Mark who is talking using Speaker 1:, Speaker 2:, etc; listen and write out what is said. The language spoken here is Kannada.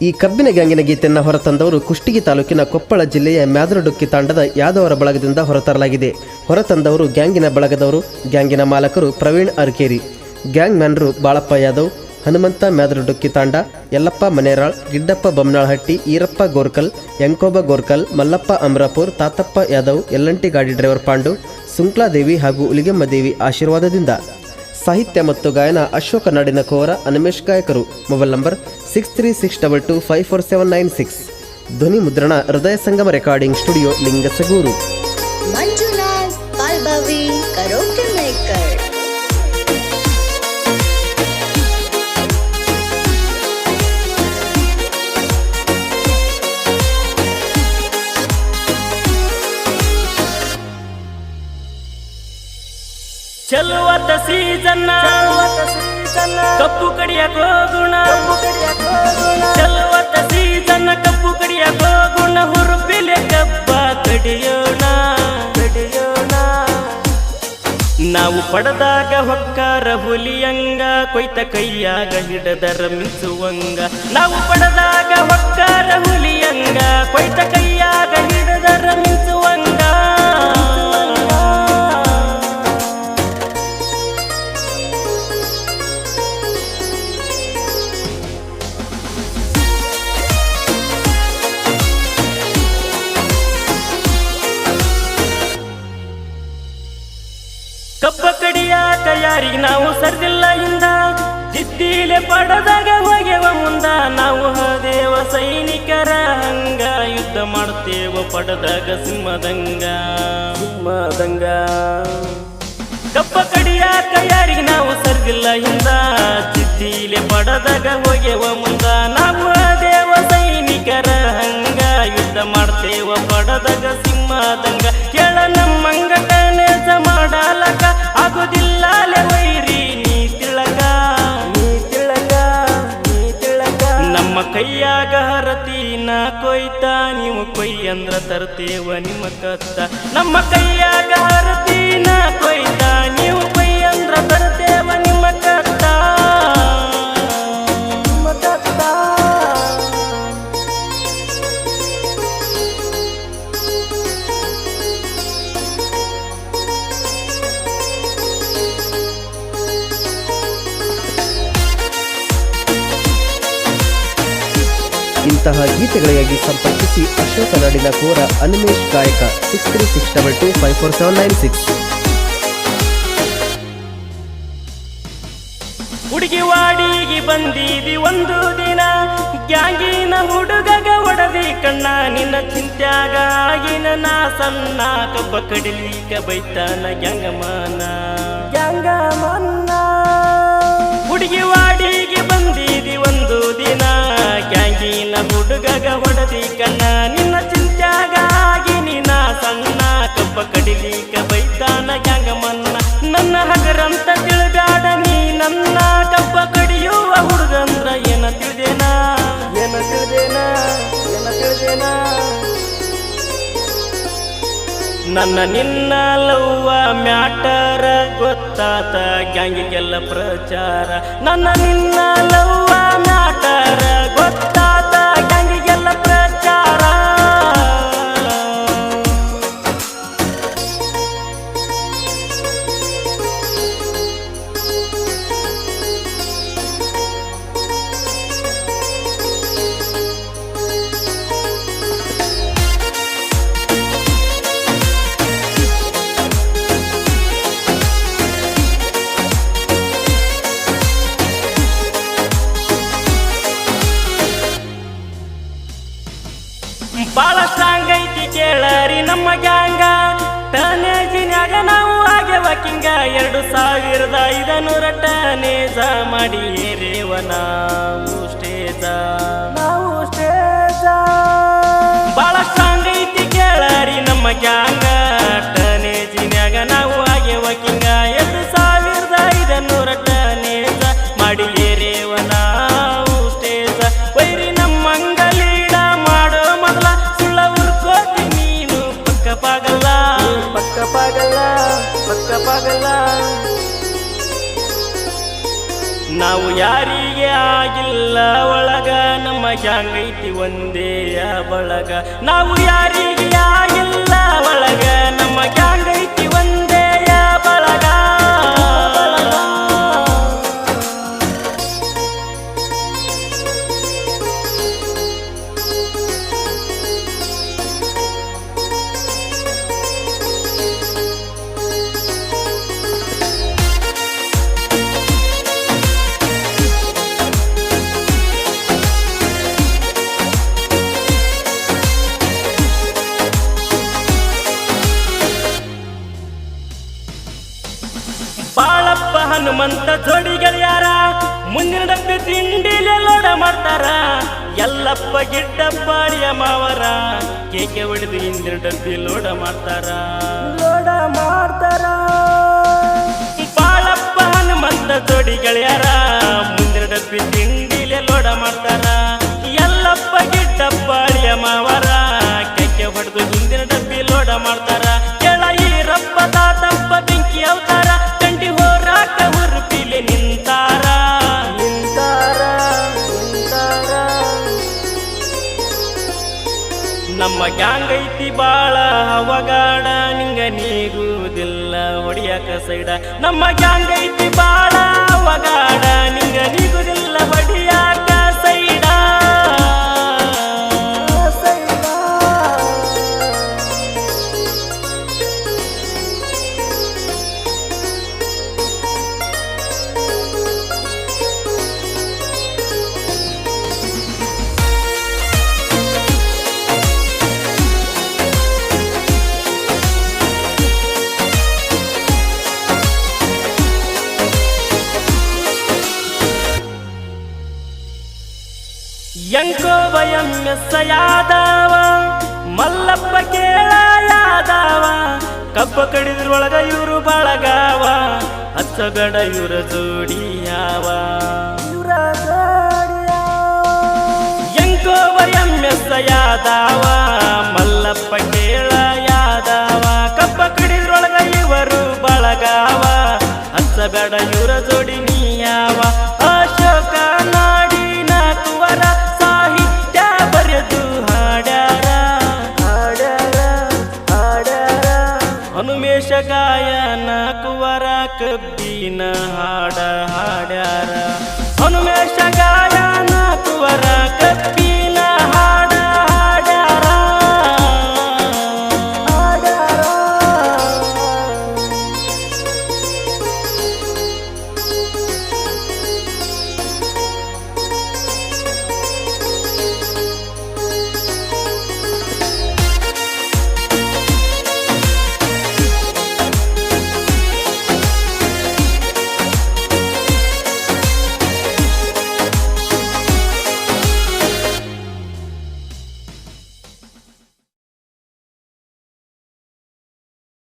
Speaker 1: ಈ ಕಬ್ಬಿನ ಗ್ಯಾಂಗಿನ ಗೀತೆಯನ್ನು ಹೊರತಂದವರು ಕುಷ್ಟಗಿ ತಾಲೂಕಿನ ಕೊಪ್ಪಳ ಜಿಲ್ಲೆಯ ಮ್ಯಾದರಡುಕ್ಕಿ ತಾಂಡದ ಯಾದವರ ಬಳಗದಿಂದ ಹೊರತರಲಾಗಿದೆ. ಹೊರತಂದವರು ಗ್ಯಾಂಗಿನ ಬಳಗದವರು. ಗ್ಯಾಂಗಿನ ಮಾಲಕರು ಪ್ರವೀಣ್ ಅರ್ಕೇರಿ. ಗ್ಯಾಂಗ್ ಮ್ಯಾನರು ಬಾಳಪ್ಪ ಯಾದವ್, ಹನುಮಂತ ಮ್ಯಾದರಡುಕ್ಕಿ ತಾಂಡ, ಯಲ್ಲಪ್ಪ ಮನೇರಾಳ್, ಗಿಡ್ಡಪ್ಪ ಬೊಮ್ಮನಾಳಹಟ್ಟಿ, ಈರಪ್ಪ ಗೋರ್ಕಲ್, ಯಂಕೋಬ ಗೋರ್ಕಲ್, ಮಲ್ಲಪ್ಪ ಅಮ್ರಾಪುರ್, ತಾತಪ್ಪ ಯಾದವ್, ಎಲ್ಲಂಟಿ ಗಾಡಿ ಡ್ರೈವರ್ ಪಾಂಡು, ಸುಂಕ್ಲಾದೇವಿ ಹಾಗೂ ಉಲಿಗೆಮ್ಮ ದೇವಿ ಆಶೀರ್ವಾದದಿಂದ. ಸಾಹಿತ್ಯ ಮತ್ತು ಗಾಯನ ಅಶೋಕ ನಾಡಿನ ಕೋವರ, ಅನಿಮೇಶ್ ಗಾಯಕರು. Mobile number 6362254796. ಧ್ವನಿ ಮುದ್ರಣ ಹೃದಯ ಸಂಗಮ recording studio, Lingasugur.
Speaker 2: Manjunath Palbavi karaoke maker.
Speaker 3: ಚಲುವತ್ತ ಸೀಸನ್ನ ಕಪ್ಪು ಕಡಿಯಾಕ ಹೋಗುಣ, ಚಲುವತ್ತ ಸೀಸನ್ನ ಕಪ್ಪು ಕಡಿಯಾಕ ಹೋಗುಣ, ಹುರುಪಿಲೆ ಕಬ್ಬ ಕಡಿಯೋಣ. ನಾವು ಪಡೆದಾಗ ಹೊಕ್ಕಾರ ಹುಲಿಯಂಗ, ಕೊಯ್ತ ಕೈಯಾಗ ಹಿಡದರ ಮಿಂಚುವಂಗ. ನಾವು ಪಡೆದಾಗ ಹೊಕ್ಕಾರ ಹುಲಿಯಂಗ, ಕೊಯ್ತ ಕೈಯಾಗ ಹಿಡದರ ಮಿಂಚುವಂಗ. ಕಬ್ಬ ಕಡಿಯಾಕ ಯಾರಿಗೆ ನಾವು ಸರ್ದಿಲ್ಲ ಹಿಂದ, ಜಿದ್ದಿಲೆ ಪಡದಾಗ ಹೋಗ್ಯವ ಮುಂದ. ನಾವು ದೇವ ಸೈನಿಕರ ಹಂಗ, ಯುದ್ಧ ಮಾಡ್ತೇವ ಪಡದಾಗ ಸಿಂಹದಂಗ. ಕಬ್ಬ ಕಡಿಯಾಕ ಯಾರಿಗೆ ನಾವು ಸರ್ದಿಲ್ಲ ಹಿಂದ, ಜಿದ್ದಿಲೆ ಪಡದಾಗ ಹೋಗ್ಯವ ಮುಂದ. ನಾವು ದೇವ ಸೈನಿಕರ ಹಂಗ, ಯುದ್ಧ ಮಾಡ್ತೇವ ಪಡದಾಗ ಸಿಂಹದಂಗ. ಕೇಳ ನಮ್ಮಂಗಟ ನೆಸ ಮಾಡಲಕ ಆಗುದಿಲ್ಲ ವೈರಿ ನೀ ತಿಳಕ. ನಮ್ಮ ಕೈಯಾಗ ಹರತೀನ ಕೊಯ್ತ, ನೀವು ಕೊಯ್ ಅಂದ್ರ ತರ್ತೇವ ನಿಮ್ಮ ಕತ್ತ. ನಮ್ಮ ಕೈಯಾಗ ಹರತೀನ ಕೊಯ್ತ, ನೀವು ಕೊಯ್ ಅಂದ್ರ ತರ್ತೇವ ನಿಮ್ಮ ಕತ್ತ.
Speaker 1: ಇಂತಹ ಗೀತೆಗಳಿಗಾಗಿ ಸಂಪರ್ಕಿಸಿ ಅಶೋಕ ನಾಡಿನ ಕೋರ, ಅನಿಮೇಶ್ ಗಾಯಕ. 6362254796.
Speaker 3: ಹುಡುಗಿ ವಾಡಿಗೆ ಬಂದೀದಿ ಒಂದು ದಿನ, ಗ್ಯಾಂಗಿನ ಹುಡುಗಗ ಒಡದಿ ಕಣ್ಣ. ನಿನ್ನ ಚಿಂತ್ಯಾಗ ಆಗಿನ ನಾ ಸಣ್ಣ, ಕಬ್ಬ ಕಡಿಲಿಕ ಬೈತಾನ ಗ್ಯಾಂಗಮಾನ. ಹುಡುಗಿ ವಾಡಿಗೆ ಬಂದೀದಿ ಒಂದು ದಿನ, ಗ್ಯಾಂಗಿನ ಹುಡುಗಗ ಹೊಡದಿ ಕಣ್ಣ. ನಿನ್ನ ಚಿಂತ್ಯಾಗ ಆಗಿನಿ ನಾ ಸಣ್ಣ, ಕಬ್ಬ ಕಡಿಲಿಕ ಬೈತಾನ ಗ್ಯಾಂಗಮನ್ನ. ನನ್ನ ಹಗರಂತ ತಿಳಿದಾಡ ನೀ ನನ್ನ, ಕಬ್ಬ ಕಡಿಯುವ ಹುಡುಗಂದ್ರ ಏನ ತಿಳಿದೇನಾ. ನನ್ನ ನಿನ್ನ ಲವ್ವ ಮ್ಯಾಟರ ಗೊತ್ತಾತ ಗ್ಯಾಂಗಿಗೆಲ್ಲ ಪ್ರಚಾರ. ನನ್ನ ನಿನ್ನ ಲವ್ವ ಮ್ಯಾಟರ ಗೊತ್ತಾತ ಗ್ಯಾಂಗಿಗೆಲ್ಲ ಪ್ರಚಾರ. ಬಾಳ ಸ್ಟ್ರಾಂಗ್ ಐತಿ ಕೇಳರಿ ನಮ್ಮ ಗ್ಯಾಂಗ, ಟನೇಜಿನ್ಯಾಗ ನಾವು ಆಗ್ಯವ ಕಿಂಗ. 2500 ಟನೇಜ ಮಾಡಿ ಏರೇವ ನಾವು ಸ್ಟೇಜ. ಬಾಳ ಸ್ಟ್ರಾಂಗ್ ಐತಿ ಕೇಳರಿ ನಮ್ಮ ಗ್ಯಾಂಗ, ಟನೇಜಿನ್ಯಾಗ ನಾವು ಆಗ್ಯವ ಕಿಂಗ. 2500 ಟನೇಜ ಮಾಡಿ ಏರೇವ ನಾವು ಸ್ಟೇಜ. ವೈರಿ ನಮ್ಮಂಗಲೀಡ ಮಾಡೋ ಮೊದಲ, ಸುಳ್ಳ ಉರ್ಕೋತಿ ನೀನು ಪಕ್ಕ ಪಾಗಲ್ಲ. ನಾವು ಯಾರಿಗೆ ಆಗಿಲ್ಲ ಗ್ಯಾಂಗೈತಿ ಒಂದೇಯ ಬಳಗ ನಾವು ಯಾರಿಗೆ ಇಲ್ಲ ಒಳಗ ನಮ್ಮ ಗ್ಯಾಂಗೈತಿ ಒಂದೇಯ ಬಳಗ ಬಾಳಪ್ಪ ಹನುಮಂತ ಜೋಡಿ ಗೆಳೆಯಾರ ಮುಂದಿನ ಡಬ್ಬಿ ತಿಂಡಿಲೆ ಲೋಡ ಮಾಡ್ತಾರ ಎಲ್ಲಪ್ಪ ಗಿಡ್ಡಪ್ಪ ಅಳಿಯ ಮಾವರ ಕೇಕೆ ಹೊಡೆದು ಹಿಂದಿನ ಡಬ್ಬಿ ಲೋಡ ಮಾಡ್ತಾರ ಬಾಳಪ್ಪ ಹನುಮಂತ ಜೋಡಿ ಗೆಳೆಯಾರ ಮುಂದಿನ ಡಬ್ಬಿ ತಿಂಡಿಲೆ ಲೋಡ ಮಾಡ್ತಾರ ಎಲ್ಲಪ್ಪ ಗಿಡ್ಡಪ್ಪ ಅಳಿಯ ಮಾವರ ಕೇಕೆ ಹೊಡೆದು ಹಿಂದಿನ ಡಬ್ಬಿ ಲೋಡ ಮಾಡ್ತಾರ ಕೆಳ ಈರಪ್ಪ ತಾತಪ್ಪ ಬೆಂಕಿ ಅವತಾರ ಕಂಡಿ ಹೋರಾಕ ಹುರುಪಿಲೆ ನಿಂತಾರ ನಮ್ಮ ಗ್ಯಾಂಗ್ ಐತಿ ಬಾಳ ಅವಗಾಡ ನಿಂಗ ನೀಗುವುದಿಲ್ಲ ಹೊಡಿಯಾಕ ಸೈಡ ನಮ್ಮ ಗ್ಯಾಂಗ್ ಐತಿ ಬಾಳ ಅವಗಾಡ ನಿಂಗ ನೀಗುವುದಿಲ್ಲ ಹೊಡಿಯಾಕ ಸೈಡ ಎಂಕೋ ಭಯಂ ಮೆಸ್ಸ ಯಾದವ ಮಲ್ಲಪ್ಪ ಕೇಳ ಯಾದವ ಕಬ್ಬ ಕಡಿದ್ರೊಳಗ ಇವರು ಬಳಗಾವ ಹಚ್ಚಗಡ ಇವರ ಜೋಡಿಯಾವ ಎಂಕೋ ಭಯಂ ಮೆಸ್ಸ ಯಾದವ ಮಲ್ಲಪ್ಪ ಕೇಳ